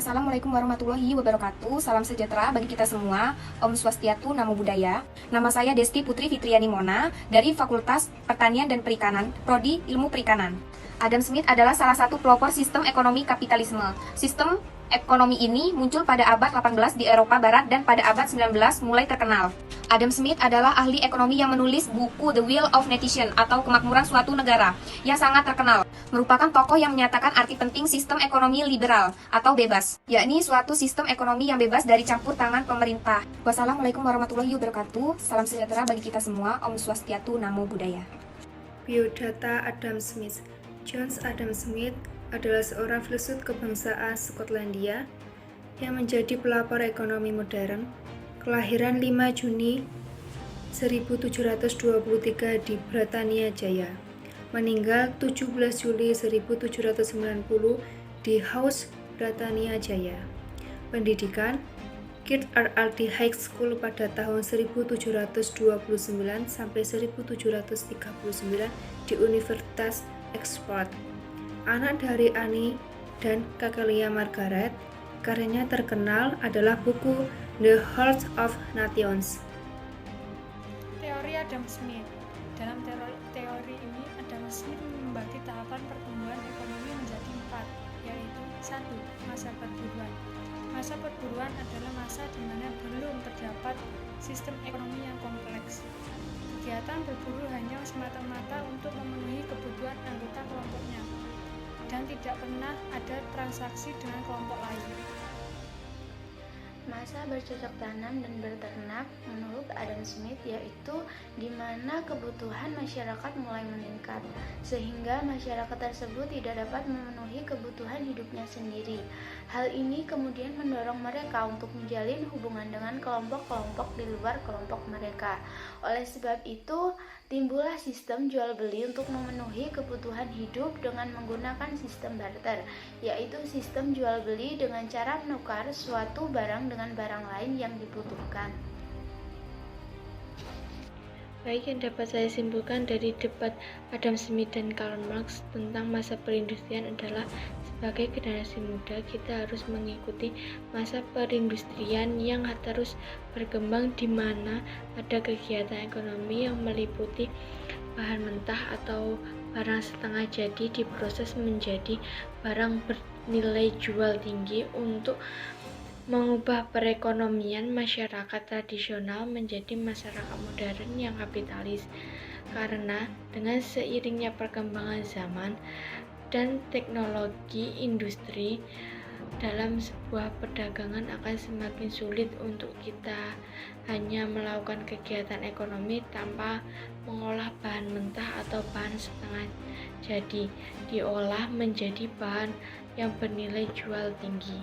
Assalamualaikum warahmatullahi wabarakatuh. Salam sejahtera bagi kita semua. Om Swastiatu, Namo Buddhaya. Nama saya Desti Putri Fitriani Mona dari Fakultas Pertanian dan Perikanan, Prodi Ilmu Perikanan. Adam Smith adalah salah satu pelopor sistem ekonomi kapitalisme. Sistem ekonomi ini muncul pada abad 18 di Eropa Barat dan pada abad 19 mulai terkenal. Adam Smith adalah ahli ekonomi yang menulis buku The Will of Nation atau Kemakmuran Suatu Negara yang sangat terkenal. Merupakan tokoh yang menyatakan arti penting sistem ekonomi liberal atau bebas, yakni suatu sistem ekonomi yang bebas dari campur tangan pemerintah. Wassalamualaikum warahmatullahi wabarakatuh. Salam sejahtera bagi kita semua. Om Swastiatu, Namo Buddhaya. Biodata Adam Smith. John Adam Smith adalah seorang filsuf kebangsaan Skotlandia yang menjadi pelopor ekonomi modern. Kelahiran 5 Juni 1723 di Britania Jaya. Meninggal 17 Juli 1790 di House Britania Jaya. Pendidikan Kirk RRT High School pada tahun 1729 sampai 1739 di Universitas Oxford. Anak dari Anne dan Cecilia Margaret, karyanya terkenal adalah buku The Heart of Nations. Teori Adam Smith. Dalam teori ini, Adam Smith membagi tahapan pertumbuhan ekonomi menjadi 4, yaitu 1. Masa perburuan. Masa perburuan adalah masa di mana belum terdapat sistem ekonomi yang kompleks. Kegiatan berburu hanya semata-mata untuk memenuhi kebutuhan anggota kelompoknya, dan tidak pernah ada transaksi dengan kelompok lain. Masa bercocok tanam dan beternak menurut Adam Smith yaitu di mana kebutuhan masyarakat mulai meningkat sehingga masyarakat tersebut tidak dapat memenuhi kebutuhan hidupnya sendiri. Hal ini kemudian mendorong mereka untuk menjalin hubungan dengan kelompok-kelompok di luar kelompok mereka. Oleh sebab itu, timbullah sistem jual beli untuk memenuhi kebutuhan hidup dengan menggunakan sistem barter, yaitu sistem jual beli dengan cara menukar suatu barang dengan barang lain yang dibutuhkan. Baik, yang dapat saya simpulkan dari debat Adam Smith dan Karl Marx tentang masa perindustrian adalah sebagai generasi muda kita harus mengikuti masa perindustrian yang terus berkembang di mana ada kegiatan ekonomi yang meliputi bahan mentah atau barang setengah jadi diproses menjadi barang bernilai jual tinggi untuk mengubah perekonomian masyarakat tradisional menjadi masyarakat modern yang kapitalis. Karena dengan seiringnya perkembangan zaman dan teknologi industri dalam sebuah perdagangan akan semakin sulit untuk kita hanya melakukan kegiatan ekonomi tanpa mengolah bahan mentah atau bahan setengah jadi diolah menjadi bahan yang bernilai jual tinggi.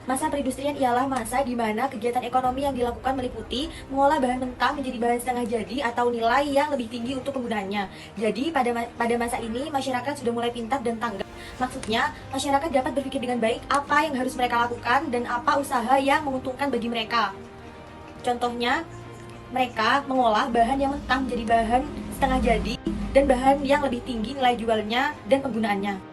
Masa perindustrian ialah masa di mana kegiatan ekonomi yang dilakukan meliputi mengolah bahan mentah menjadi bahan setengah jadi atau nilai yang lebih tinggi untuk penggunaannya. Jadi pada masa ini masyarakat sudah mulai pintar dan tanggap. Maksudnya, masyarakat dapat berpikir dengan baik apa yang harus mereka lakukan dan apa usaha yang menguntungkan bagi mereka. Contohnya, mereka mengolah bahan yang mentah menjadi bahan setengah jadi dan bahan yang lebih tinggi nilai jualnya dan penggunaannya.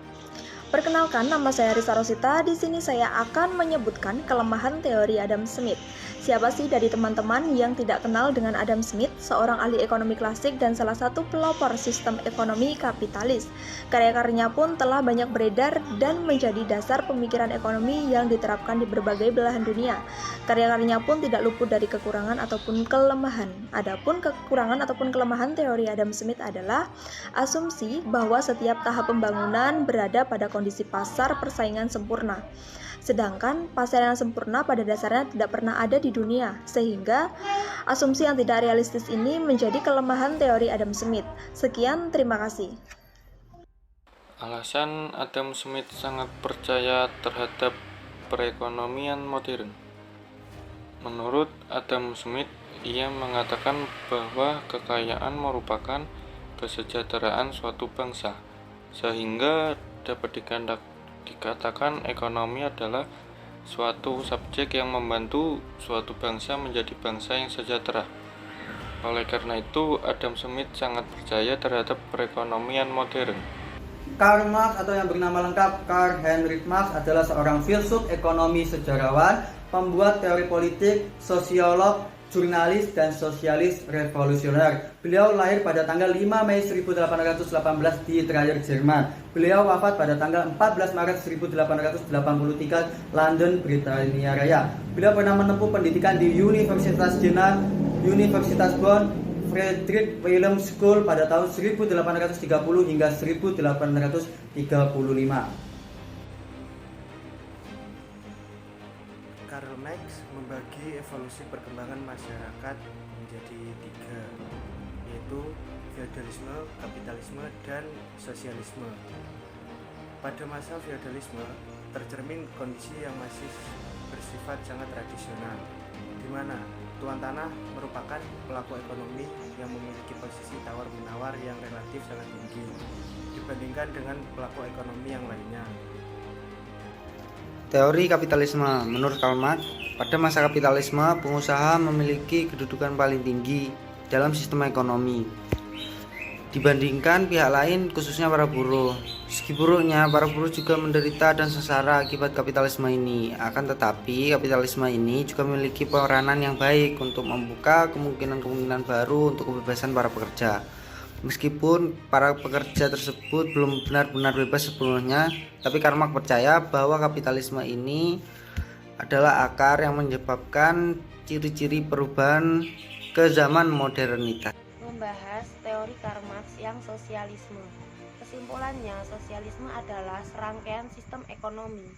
Perkenalkan, nama saya Risa Rosita. Di sini saya akan menyebutkan kelemahan teori Adam Smith. Siapa sih dari teman-teman yang tidak kenal dengan Adam Smith, seorang ahli ekonomi klasik dan salah satu pelopor sistem ekonomi kapitalis. Karya-karyanya pun telah banyak beredar dan menjadi dasar pemikiran ekonomi yang diterapkan di berbagai belahan dunia. Karya-karyanya pun tidak luput dari kekurangan ataupun kelemahan. Adapun kekurangan ataupun kelemahan teori Adam Smith adalah asumsi bahwa setiap tahap pembangunan berada pada kondisi pasar persaingan sempurna. Sedangkan pasar yang sempurna pada dasarnya tidak pernah ada di dunia, sehingga asumsi yang tidak realistis ini menjadi kelemahan teori Adam Smith. Sekian, terima kasih. Alasan Adam Smith sangat percaya terhadap perekonomian modern. Menurut Adam Smith, ia mengatakan bahwa kekayaan merupakan kesejahteraan suatu bangsa, sehingga dapat dikatakan ekonomi adalah suatu subjek yang membantu suatu bangsa menjadi bangsa yang sejahtera. Oleh karena itu, Adam Smith sangat percaya terhadap perekonomian modern. Karl Marx atau yang bernama lengkap Karl Heinrich Marx adalah seorang filsuf, ekonomi, sejarawan, pembuat teori politik, sosiolog, jurnalis, dan sosialis revolusioner. Beliau lahir pada tanggal 5 Mei 1818 di Trier, Jerman. Beliau wafat pada tanggal 14 Maret 1883 London, Britania Raya. Beliau pernah menempuh pendidikan di Universitas Jena, Universitas Bonn, Friedrich Wilhelm School pada tahun 1830 hingga 1835. Karl Marx membagi evolusi perkembangan masyarakat menjadi 3, yaitu feodalisme, kapitalisme, dan sosialisme. Pada masa feodalisme tercermin kondisi yang masih bersifat sangat tradisional, di mana tuan tanah merupakan pelaku ekonomi yang memiliki posisi tawar-menawar yang relatif sangat tinggi dibandingkan dengan pelaku ekonomi yang lainnya. Teori kapitalisme. Menurut Karl Marx, pada masa kapitalisme, pengusaha memiliki kedudukan paling tinggi dalam sistem ekonomi dibandingkan pihak lain, khususnya para buruh. Segi buruknya, para buruh juga menderita dan sengsara akibat kapitalisme ini. Akan tetapi, kapitalisme ini juga memiliki peranan yang baik untuk membuka kemungkinan-kemungkinan baru untuk kebebasan para pekerja. Meskipun para pekerja tersebut belum benar-benar bebas sepenuhnya, tapi Karl Marx percaya bahwa kapitalisme ini adalah akar yang menyebabkan ciri-ciri perubahan ke zaman modernitas. Membahas teori Karl Marx yang sosialisme. Kesimpulannya, sosialisme adalah serangkaian sistem ekonomi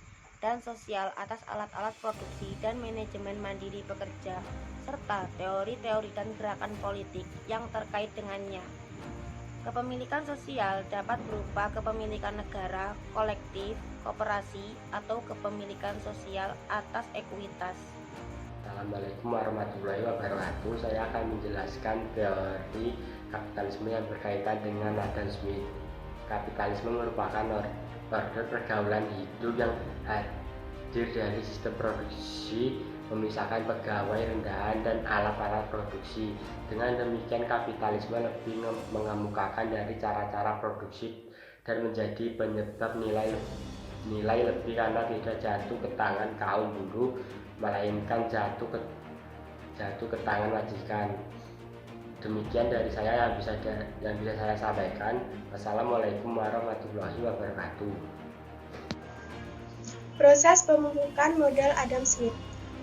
dan sosial atas alat-alat produksi dan manajemen mandiri pekerja, serta teori-teori dan gerakan politik yang terkait dengannya. Kepemilikan sosial dapat berupa kepemilikan negara, kolektif, koperasi, atau kepemilikan sosial atas ekuitas. Assalamualaikum warahmatullahi wabarakatuh. Saya akan menjelaskan teori kapitalisme yang berkaitan dengan Adam Smith. Kapitalisme merupakan order pergaulan hidup yang hadir dari sistem produksi, memisahkan pegawai rendahan dan alat-alat produksi. Dengan demikian, kapitalisme lebih mengemukakan dari cara-cara produksi dan menjadi penyebab nilai lebih karena tidak jatuh ke tangan kaum buruh, melainkan jatuh ke tangan majikan. Demikian dari saya yang bisa saya sampaikan. Wassalamualaikum warahmatullahi wabarakatuh. Proses pemupukan modal Adam Smith.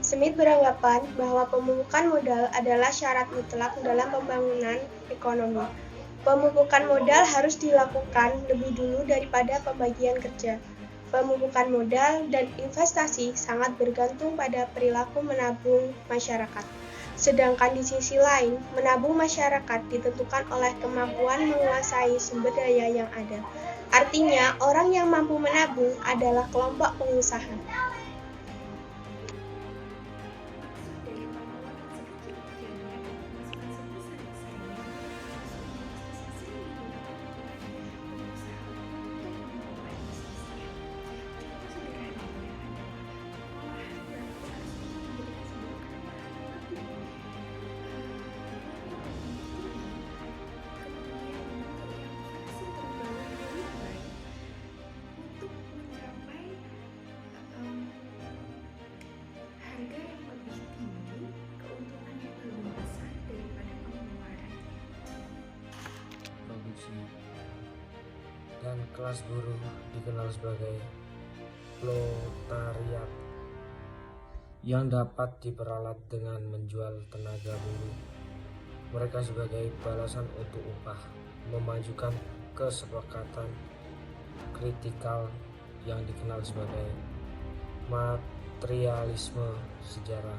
Smith beranggapan bahwa pemupukan modal adalah syarat mutlak dalam pembangunan ekonomi. Pemupukan modal harus dilakukan lebih dulu daripada pembagian kerja. Pemupukan modal dan investasi sangat bergantung pada perilaku menabung masyarakat. Sedangkan di sisi lain, menabung masyarakat ditentukan oleh kemampuan menguasai sumber daya yang ada. Artinya, orang yang mampu menabung adalah kelompok pengusaha. Dan kelas buruh dikenal sebagai proletariat yang dapat diperalat dengan menjual tenaga buruh mereka sebagai balasan untuk upah, memajukan kesepakatan kritikal yang dikenal sebagai materialisme sejarah.